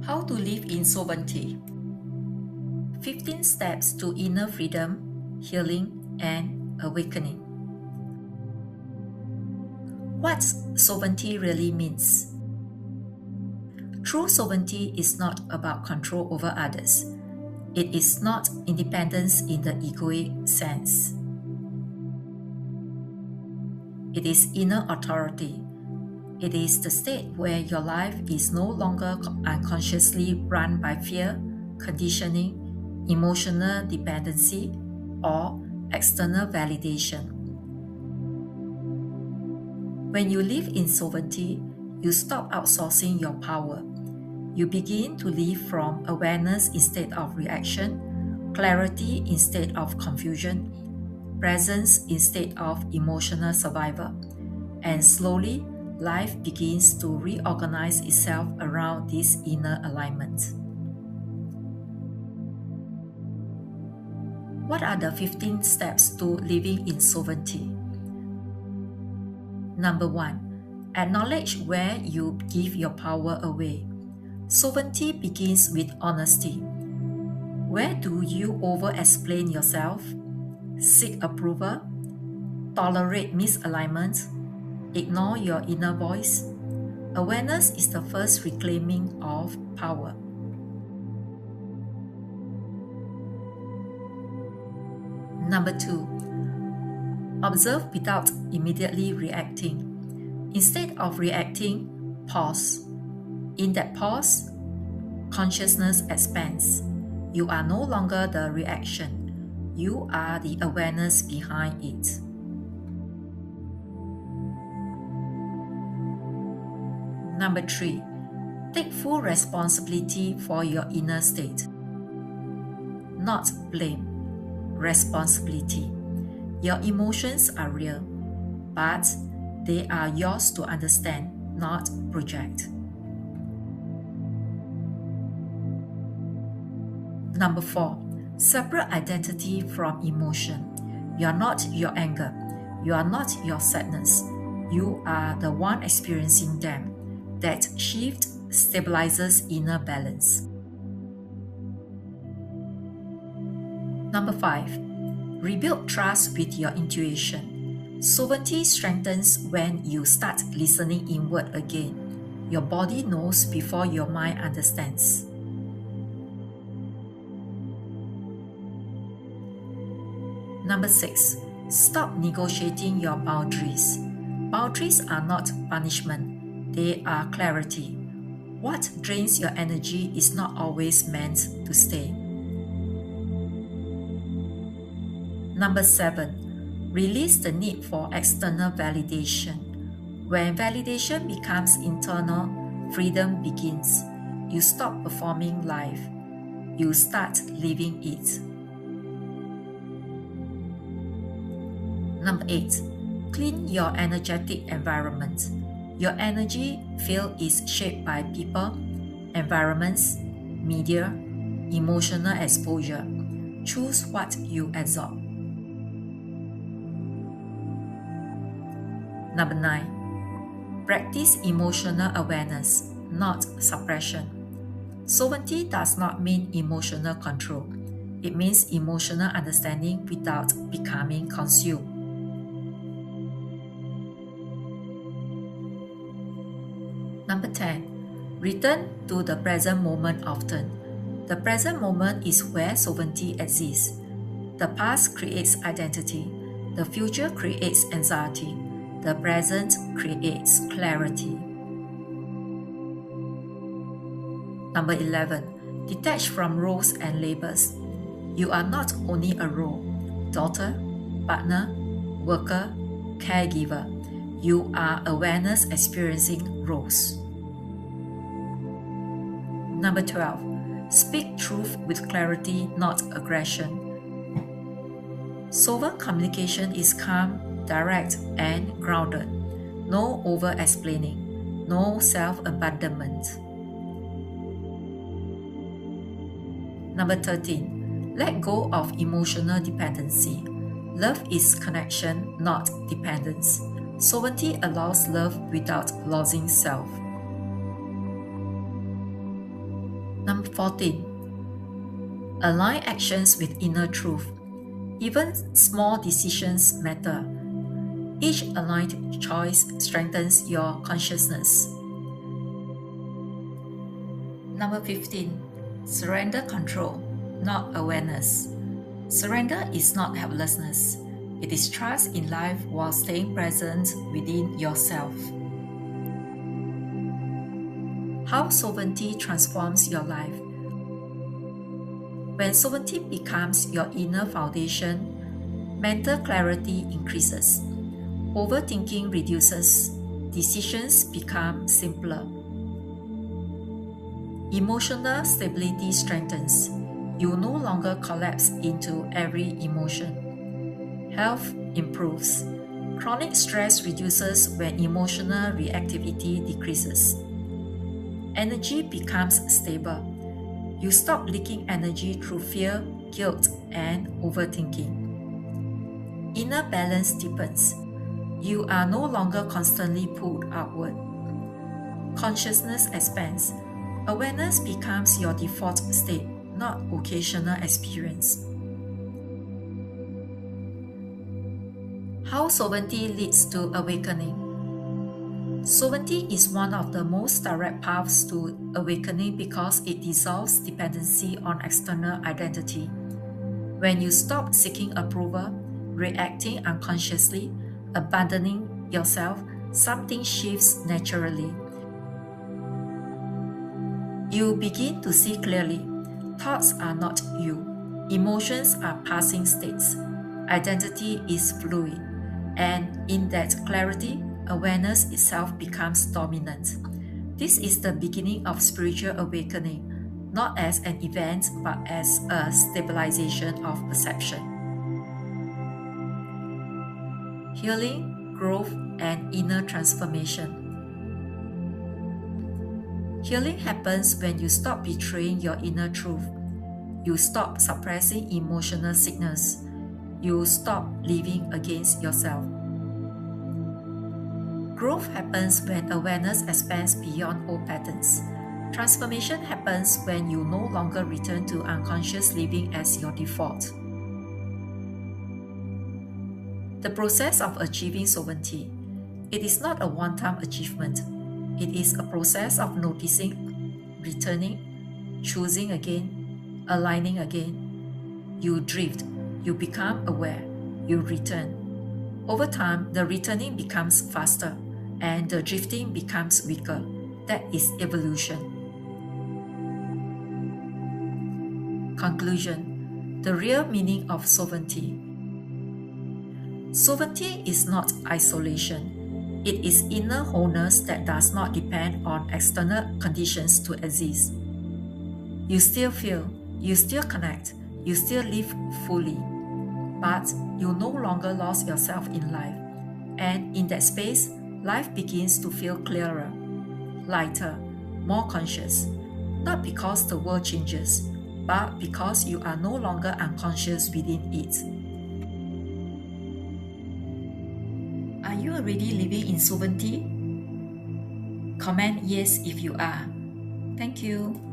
How to live in sovereignty. 15 steps to inner freedom, healing, and awakening. What sovereignty really means? True sovereignty is not about control over others. It is not independence in the egoic sense. It is inner authority. It is the state where your life is no longer unconsciously run by fear, conditioning, emotional dependency, or external validation. When you live in sovereignty, you stop outsourcing your power. You begin to live from awareness instead of reaction, clarity instead of confusion, presence instead of emotional survival, and slowly, life begins to reorganize itself around this inner alignment. What are the 15 steps to living in sovereignty? Number 1. Acknowledge where you give your power away. Sovereignty begins with honesty. Where do you over-explain yourself, seek approval, tolerate misalignment, ignore your inner voice? Awareness is the first reclaiming of power. Number 2. Observe without immediately reacting. Instead of reacting, pause. In that pause, consciousness expands. You are no longer the reaction. You are the awareness behind it. Number 3. Take full responsibility for your inner state. Not blame. Responsibility. Your emotions are real, but they are yours to understand, not project. Number 4. Separate identity from emotion. You are not your anger. You are not your sadness. You are the one experiencing them. That shift stabilizes inner balance. Number 5. Rebuild trust with your intuition. Sovereignty strengthens when you start listening inward again. Your body knows before your mind understands. Number 6. Stop negotiating your boundaries. Boundaries are not punishment, they are clarity. What drains your energy is not always meant to stay. Number 7. Release the need for external validation. When validation becomes internal, freedom begins. You stop performing life. You start living it. Number 8. Clean your energetic environment. Your energy field is shaped by people, environments, media, emotional exposure. Choose what you absorb. Number 9. Practice emotional awareness, not suppression. Sovereignty does not mean emotional control. It means emotional understanding without becoming consumed. Number 10. Return to the present moment often. The present moment is where sovereignty exists. The past creates identity. The future creates anxiety. The present creates clarity. Number 11. Detach from roles and labels. You are not only a role, daughter, partner, worker, caregiver. You are awareness experiencing roles. Number 12. Speak truth with clarity, not aggression. Sovereign communication is calm, direct, and grounded. No over-explaining. No self-abandonment. Number 13. Let go of emotional dependency. Love is connection, not dependence. Sovereignty allows love without losing self. Number 14. Align actions with inner truth. Even small decisions matter. Each aligned choice strengthens your consciousness. Number 15. Surrender control, not awareness. Surrender is not helplessness. It is trust in life while staying present within yourself. How sovereignty transforms your life. When sovereignty becomes your inner foundation, mental clarity increases. Overthinking reduces. Decisions become simpler. Emotional stability strengthens. You no longer collapse into every emotion. Health improves. Chronic stress reduces when emotional reactivity decreases. Energy becomes stable. You stop leaking energy through fear, guilt, and overthinking. Inner balance deepens. You are no longer constantly pulled outward. Consciousness expands. Awareness becomes your default state, not occasional experience. How sovereignty leads to awakening. Sovereignty is one of the most direct paths to awakening because it dissolves dependency on external identity. When you stop seeking approval, reacting unconsciously, abandoning yourself, something shifts naturally. You begin to see clearly. Thoughts are not you. Emotions are passing states. Identity is fluid. And in that clarity, awareness itself becomes dominant. This is the beginning of spiritual awakening, not as an event but as a stabilization of perception. Healing, growth, and inner transformation. Healing happens when you stop betraying your inner truth. You stop suppressing emotional sickness. You stop living against yourself. Growth happens when awareness expands beyond old patterns. Transformation happens when you no longer return to unconscious living as your default. The process of achieving sovereignty. It is not a one-time achievement. It is a process of noticing, returning, choosing again, aligning again. You drift, you become aware, you return. Over time, the returning becomes faster and the drifting becomes weaker. That is evolution. Conclusion. The real meaning of sovereignty. Sovereignty is not isolation. It is inner wholeness that does not depend on external conditions to exist. You still feel, you still connect, you still live fully, but you no longer lost yourself in life. And in that space, life begins to feel clearer, lighter, more conscious, not because the world changes, but because you are no longer unconscious within it. Are you already living in sovereignty? Comment yes if you are. Thank you.